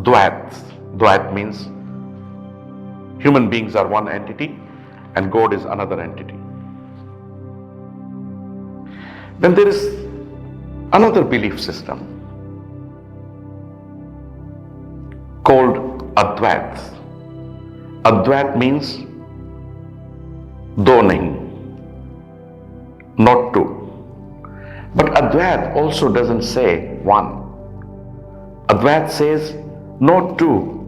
Dwij. Dwij means human beings are one entity and God is another entity. Then there is another belief system called Advait. Advait means do nahi, not two. But Advait also doesn't say one. Advait says not two,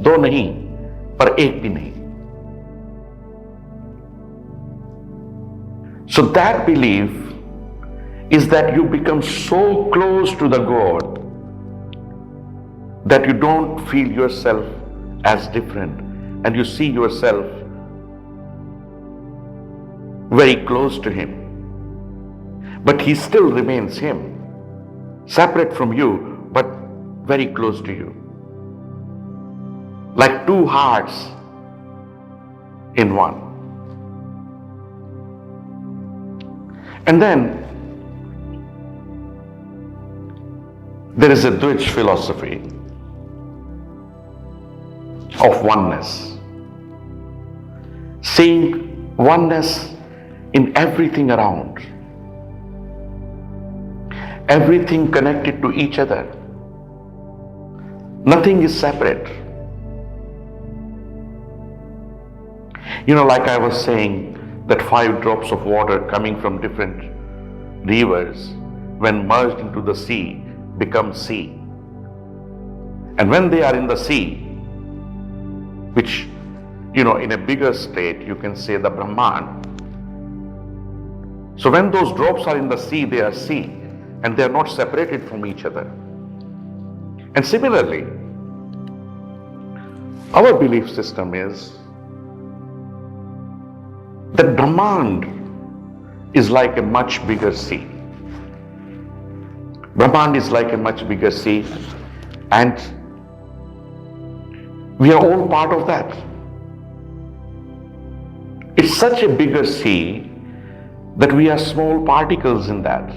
do nahi, par ek bhi nahi. So that belief is that you become so close to the God that you don't feel yourself as different and you see yourself very close to Him. But He still remains Him, separate from you, but very close to you. Like two hearts in one. And then there is a Dwij philosophy of oneness, seeing oneness in everything around, everything connected to each other. Nothing is separate. Like I was saying, that 5 drops of water coming from different rivers, when merged into the sea, become sea. And when they are in the sea, which, in a bigger state, you can say the Brahman. So when those drops are in the sea, they are sea, and they are not separated from each other. And similarly, our belief system is that Brahman is like a much bigger sea. Brahman is like a much bigger sea, and we are all part of that. It's such a bigger sea that we are small particles in that.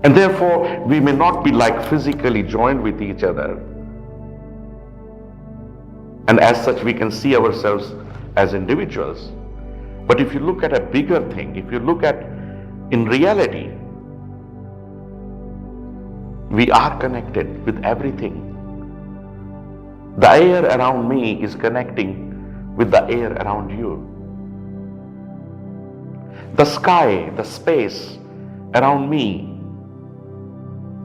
And therefore, we may not be like physically joined with each other. And as such, we can see ourselves as individuals. But if you look at a bigger thing, if you look at in reality, we are connected with everything. The air around me is connecting with the air around you. The sky, the space around me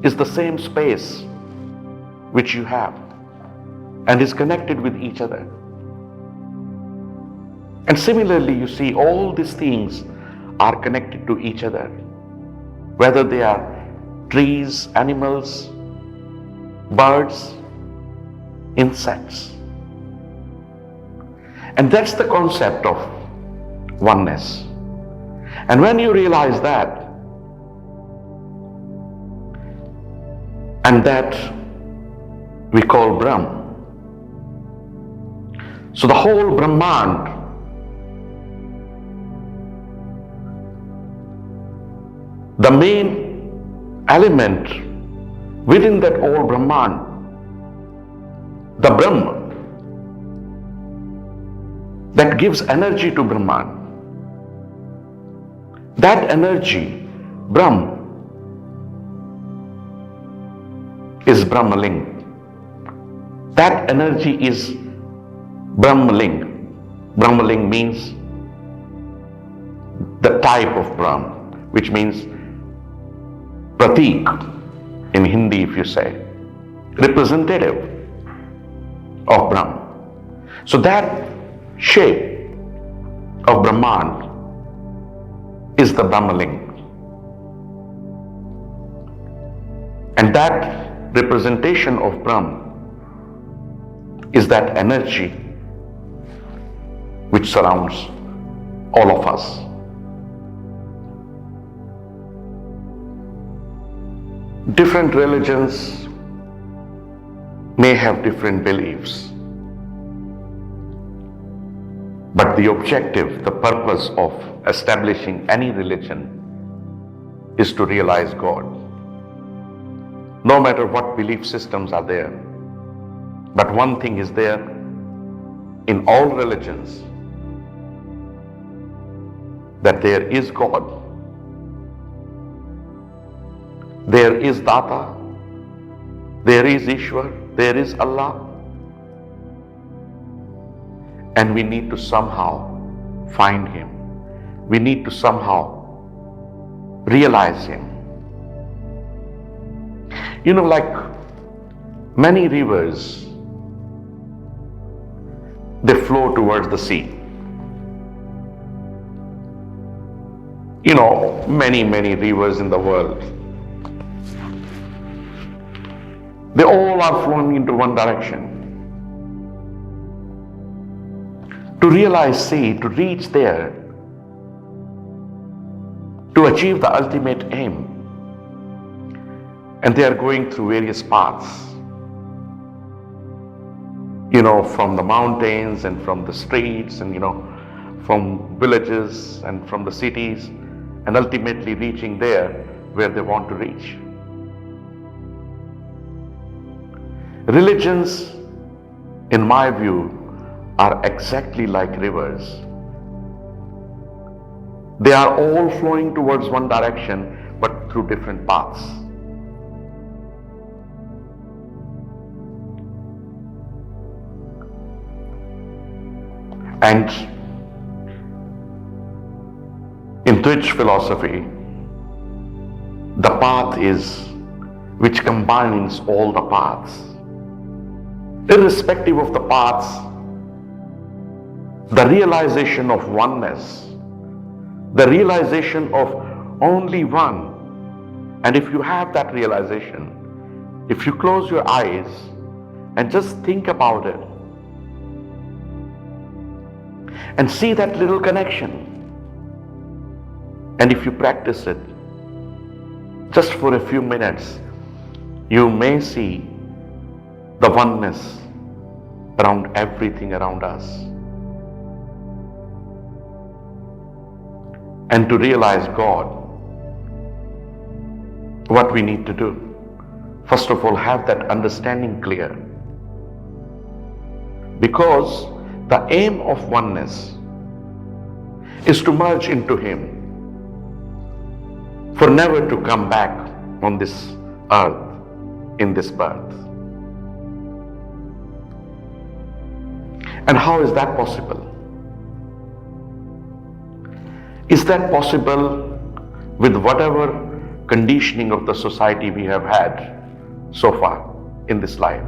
is the same space which you have and is connected with each other. And similarly, you see, all these things are connected to each other, whether they are trees, animals, birds, insects. And that's the concept of oneness. And when you realize that, and that we call Brahm, so the whole Brahman the main element within that whole Brahman, the Brahman, that gives energy to Brahman, that energy, Brahm, is Brahmaling. That energy is Brahmaling. Brahmaling means the type of Brahm, which means pratik in Hindi, if you say, representative of Brahm. So that shape of Brahman is the Brahmaling. And that representation of Brahm is that energy which surrounds all of us. Different religions may have different beliefs, but the objective, the purpose of establishing any religion is to realize God. no matter what belief systems are there. But one thing is there in all religions, that there is God, there is Data, there is Ishwar, there is Allah, and we need to somehow find Him. We need to somehow realize Him. You know, like many rivers, they flow towards the sea. You know, many rivers in the world, they all are flowing into one direction. To realize sea, to reach there, to achieve the ultimate aim, and they are going through various paths. You know, from the mountains and from the streets and, you know, from villages and from the cities, and ultimately reaching there where they want to reach. Religions, in my view, are exactly like rivers. They are all flowing towards one direction, but through different paths. And in Dwij philosophy, the path is which combines all the paths. Irrespective of the paths, the realization of oneness, the realization of only one. And if you have that realization, if you close your eyes and just think about it and see that little connection, and if you practice it just for a few minutes, you may see the oneness around everything around us. And to realize God, what we need to do, first of all, have that understanding clear. Because the aim of oneness is to merge into Him, for never to come back on this earth in this birth. And how is that possible? Is that possible with whatever conditioning of the society we have had so far in this life?